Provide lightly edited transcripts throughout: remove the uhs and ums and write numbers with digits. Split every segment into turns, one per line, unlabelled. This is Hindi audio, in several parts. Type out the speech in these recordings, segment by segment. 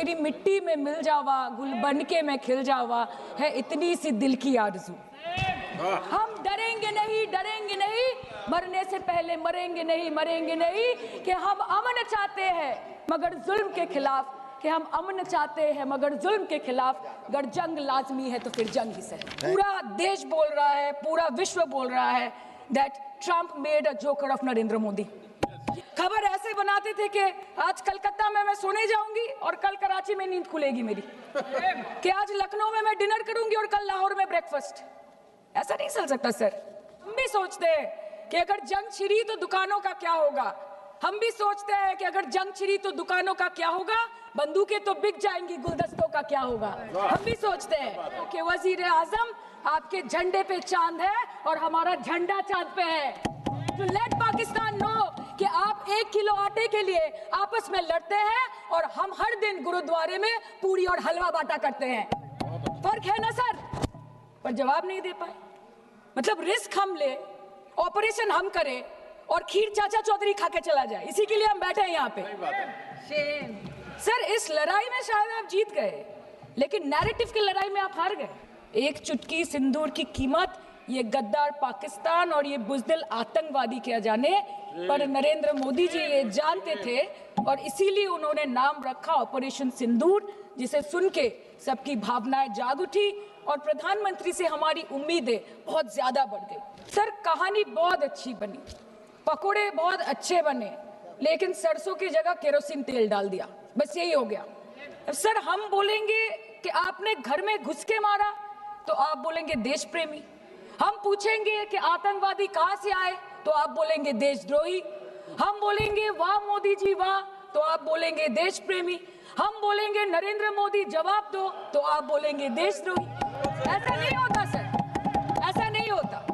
तेरी मिट्टी में मिल जावा, गुल बन के मैं खिल जावा, है इतनी सी दिल की आरज़ू। हम डरेंगे नहीं, मरने से पहले मरेंगे नहीं, कि हम अमन चाहते हैं मगर जुल्म के खिलाफ, कि हम अमन चाहते हैं मगर जुल्म के खिलाफ, अगर जंग लाजमी है तो फिर जंग ही सही। पूरा देश बोल रहा है, पूरा विश्व बोल रहा है that Trump made a joker of Narendra Modi. खबर ऐसे बनाते थे कि आज कलकत्ता में मैं सोने जाऊंगी और कल कराची में नींद खुलेगी मेरी, कि आज लखनऊ में मैं डिनर करूंगी और कल लाहौर में ब्रेकफास्ट। ऐसा नहीं चल सकता सर। हम भी सोचते हैं कि अगर जंग छिड़ी तो दुकानों का क्या होगा, हम भी सोचते हैं कि अगर जंग छिड़ी तो दुकानों का क्या होगा, बंदूकें तो बिक जाएंगी, गुलदस्तों का क्या होगा। हम भी सोचते हैं कि वजीर आजम आपके झंडे पे चांद है और हमारा झंडा चांद पे है। तो लेट पाकिस्तान नो कि आप 1 किलो आटे के लिए आपस में लड़ते हैं और हम हर दिन गुरुद्वारे में पूरी और हलवा बांटा करते हैं। फर्क है ना सर? पर जवाब नहीं दे पाए। मतलब रिस्क हम ले, ऑपरेशन हम करें और खीर चाचा चौधरी खा के चला जाए, इसी के लिए हम बैठे हैं यहाँ पे। सर इस लड़ाई में शायद आप जीत गए, लेकिन नैरेटिव की लड़ाई में आप हार गए। एक चुटकी सिंदूर की कीमत ये गद्दार पाकिस्तान और ये बुज़दिल आतंकवादी क्या जाने, पर नरेंद्र मोदी जी ये जानते थे और इसीलिए उन्होंने नाम रखा ऑपरेशन सिंदूर, जिसे सुन के सबकी भावनाएं जाग उठी और प्रधानमंत्री से हमारी उम्मीदें बहुत ज्यादा बढ़ गई। सर कहानी बहुत अच्छी बनी, पकोड़े बहुत अच्छे बने, लेकिन सरसों की जगह केरोसिन तेल डाल दिया, बस यही हो गया। सर हम बोलेंगे कि आपने घर में घुस के मारा तो आप बोलेंगे देश प्रेमी, हम पूछेंगे कि आतंकवादी कहां से आए तो आप बोलेंगे देशद्रोही, हम बोलेंगे वाह मोदी जी वाह तो आप बोलेंगे देश प्रेमी, हम बोलेंगे नरेंद्र मोदी जवाब दो तो आप बोलेंगे देशद्रोही। ऐसा नहीं होता सर, ऐसा नहीं होता।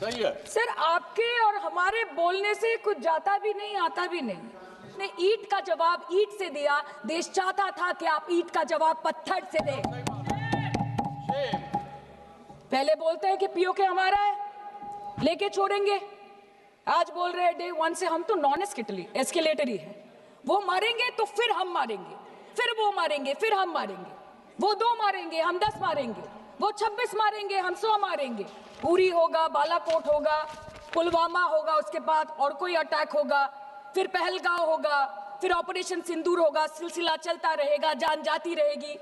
सही है
सर आपके और हमारे बोलने से कुछ जाता भी नहीं आता भी नहीं। ने ईंट का जवाब ईंट से दिया, देश चाहता था कि आप ईंट का जवाब पत्थर से दें। पहले बोलते हैं कि पीओके हमारा है, लेके छोड़ेंगे, आज बोल रहे हैं डे 1 से हम तो नॉन एस्केलेटरी है, वो मारेंगे तो फिर हम मारेंगे, फिर वो मारेंगे, फिर हम मारेंगे, वो 2 मारेंगे हम 10 मारेंगे, वो 26 मारेंगे हम 100 मारेंगे। उरी होगा, बालाकोट होगा, पुलवामा होगा, उसके बाद और कोई अटैक होगा, फिर पहलगांव होगा, फिर ऑपरेशन सिंदूर होगा, सिलसिला चलता रहेगा, जान जाती रहेगी।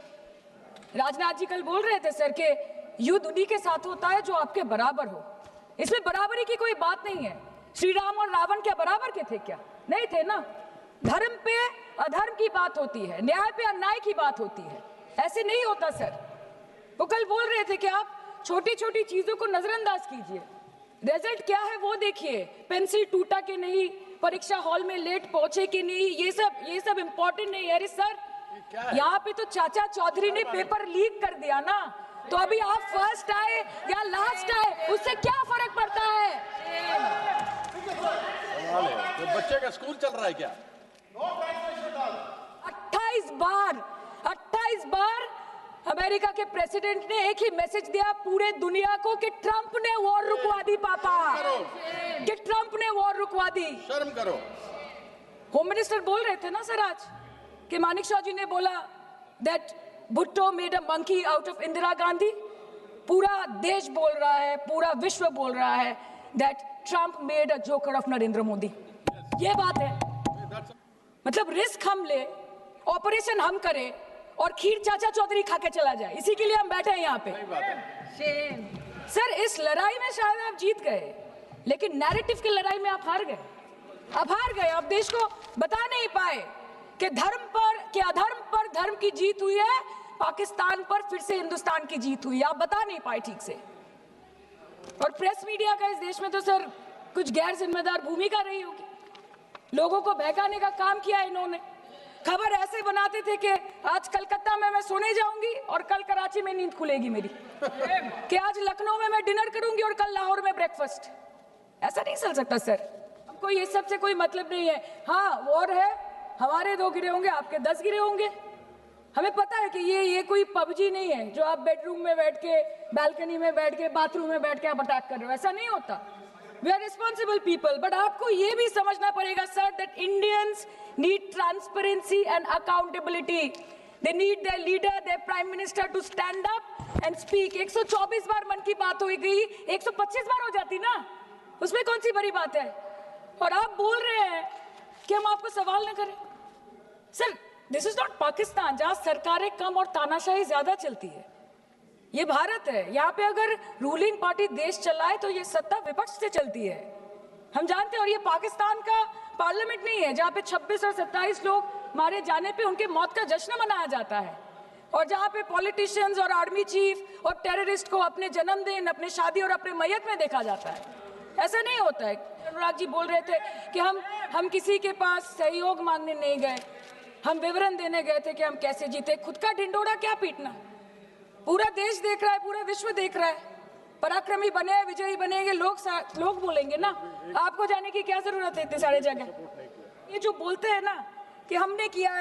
राजनाथ जी कल बोल रहे थे सर के युद्ध उन्हीं के साथ होता है जो आपके बराबर हो, इसमें बराबरी की कोई बात नहीं है। श्री राम और रावण क्या बराबर के थे क्या? नहीं थे ना। धर्म पे अधर्म की बात होती है, न्याय पे अन्याय की बात होती है, ऐसे नहीं होता सर। वो कल बोल रहे थे कि आप छोटी छोटी चीजों को नजरअंदाज कीजिए, रिजल्ट क्या है वो देखिए, पेंसिल टूटा कि नहीं, परीक्षा हॉल में लेट पहुंचे कि नहीं, ये सब इम्पोर्टेंट नहीं है। अरे सर यहाँ पे तो चाचा चौधरी ने पेपर लीक कर दिया ना, तो अभी आप फर्स्ट आए या लास्ट आए उससे क्या फर्क पड़ता है?
तो बच्चे का स्कूल चल रहा है क्या?
28 बार अमेरिका के प्रेसिडेंट ने एक ही मैसेज दिया पूरे दुनिया को कि ट्रंप ने वॉर रुकवा दी पापा, कि ट्रंप ने वॉर रुकवा दी।
शर्म करो।
होम मिनिस्टर बोल रहे थे ना सर आज कि मानिक शाह जी ने बोला that Bhutto made a monkey out of Indira Gandhi. पूरा देश बोल रहा है, पूरा विश्व बोल रहा है that Trump made a joker of Narendra Modi. ये बात है। मतलब रिस्क हम ले, ऑपरेशन हम करें और खीर चाचा चौधरी खा के चला जाए, इसी के लिए हम बैठे हैं यहाँ पे। सर इस लड़ाई में शायद आप जीत गए, लेकिन नैरेटिव की लड़ाई में आप हार गए। आप हार गए, आप देश को बता नहीं पाए कि धर्म पर, कि अधर्म पर धर्म की जीत हुई है, पाकिस्तान पर फिर से हिंदुस्तान की जीत हुई है, आप बता नहीं पाए ठीक से। और प्रेस मीडिया का इस देश में तो सर कुछ गैर जिम्मेदार भूमिका रही होगी, लोगों को बहकाने का काम किया इन्होंने। खबर ऐसे बनाते थे कि आज कलकत्ता में मैं सोने जाऊंगी और कल कराची में नींद खुलेगी मेरी, कि आज लखनऊ में मैं डिनर करूंगी और कल लाहौर में ब्रेकफास्ट। ऐसा नहीं चल सकता सर, हमको ये सब से कोई मतलब नहीं है। हाँ वॉर है, हमारे 2 गिरे होंगे, आपके 10 गिरे होंगे, हमें पता है कि ये कोई पबजी नहीं है जो आप बेडरूम में बैठ के, बालकनी में बैठ के, बाथरूम में बैठ के आप अटैक कर रहे हो, ऐसा नहीं होता। We are responsible people, but आपको ये भी समझना पड़ेगा sir that Indians need transparency and accountability. They need their leader, their prime minister to stand up and speak. 124 बार मन की बात हो गई, 125 बार हो जाती ना, उसमें कौन सी बड़ी बात है? और आप बोल रहे हैं कि हम आपको सवाल न करें। Sir, this is not Pakistan जहां सरकारें कम और तानाशाही ज्यादा चलती है। ये भारत है, यहाँ पे अगर रूलिंग पार्टी देश चलाए तो ये सत्ता विपक्ष से चलती है, हम जानते हैं। और ये पाकिस्तान का पार्लियामेंट नहीं है जहाँ पे 26 और 27 लोग मारे जाने पे उनके मौत का जश्न मनाया जाता है, और जहाँ पे पॉलिटिशियंस और आर्मी चीफ और टेररिस्ट को अपने जन्मदिन, अपने शादी और अपने मैयत में देखा जाता है। ऐसा नहीं होता है। अनुराग जी बोल रहे थे कि हम किसी के पास सहयोग मांगने नहीं गए, हम विवरण देने गए थे कि हम कैसे जीते। खुद का ढिंडोरा क्या पीटना, पूरा देश देख रहा है, पूरा विश्व देख रहा है। पराक्रमी बने, विजयी बनेंगे, लोग बोलेंगे ना, आपको जाने की क्या जरूरत है इतने सारे जगह। ये जो बोलते हैं ना कि हमने किया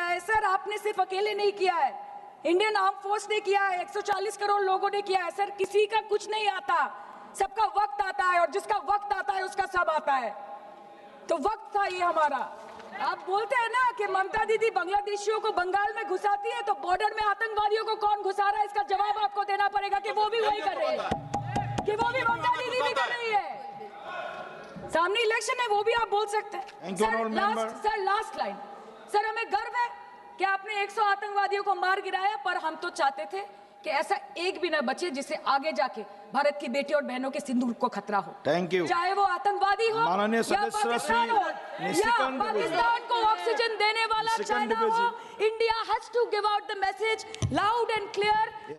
है, सर आपने सिर्फ अकेले नहीं किया है, इंडियन आर्म फोर्स ने किया है, 140 करोड़ लोगों ने किया है। सर किसी का कुछ नहीं आता, सबका वक्त आता है, और जिसका वक्त आता है उसका सब आता है। तो वक्त था ये हमारा। आप बोलते हैं ना कि ममता दीदी बांग्लादेशियों को बंगाल में घुसाती है, तो बॉर्डर में आतंकवादियों को कौन घुसा रहा है, इसका जवाब आपको देना पड़ेगा कि वो भी वही कर रहे हैं, कि वो भी ममता दीदी भी कर रही है। सामने इलेक्शन है, वो भी आप बोल सकते हैं। सर लास्ट लाइन, सर हमें गर्व है कि आपने 100 आतंकवादियों को मार गिराया, पर हम तो चाहते थे कि ऐसा एक भी ना बचे जिससे आगे जाके भारत की बेटी और बहनों के सिंदूर को खतरा हो।
Thank you.
चाहे वो आतंकवादी हो
माननीय
या पाकिस्तान हो या पाकिस्तान को ऑक्सीजन देने वाला चाइना हो, India has to give out the message loud and clear.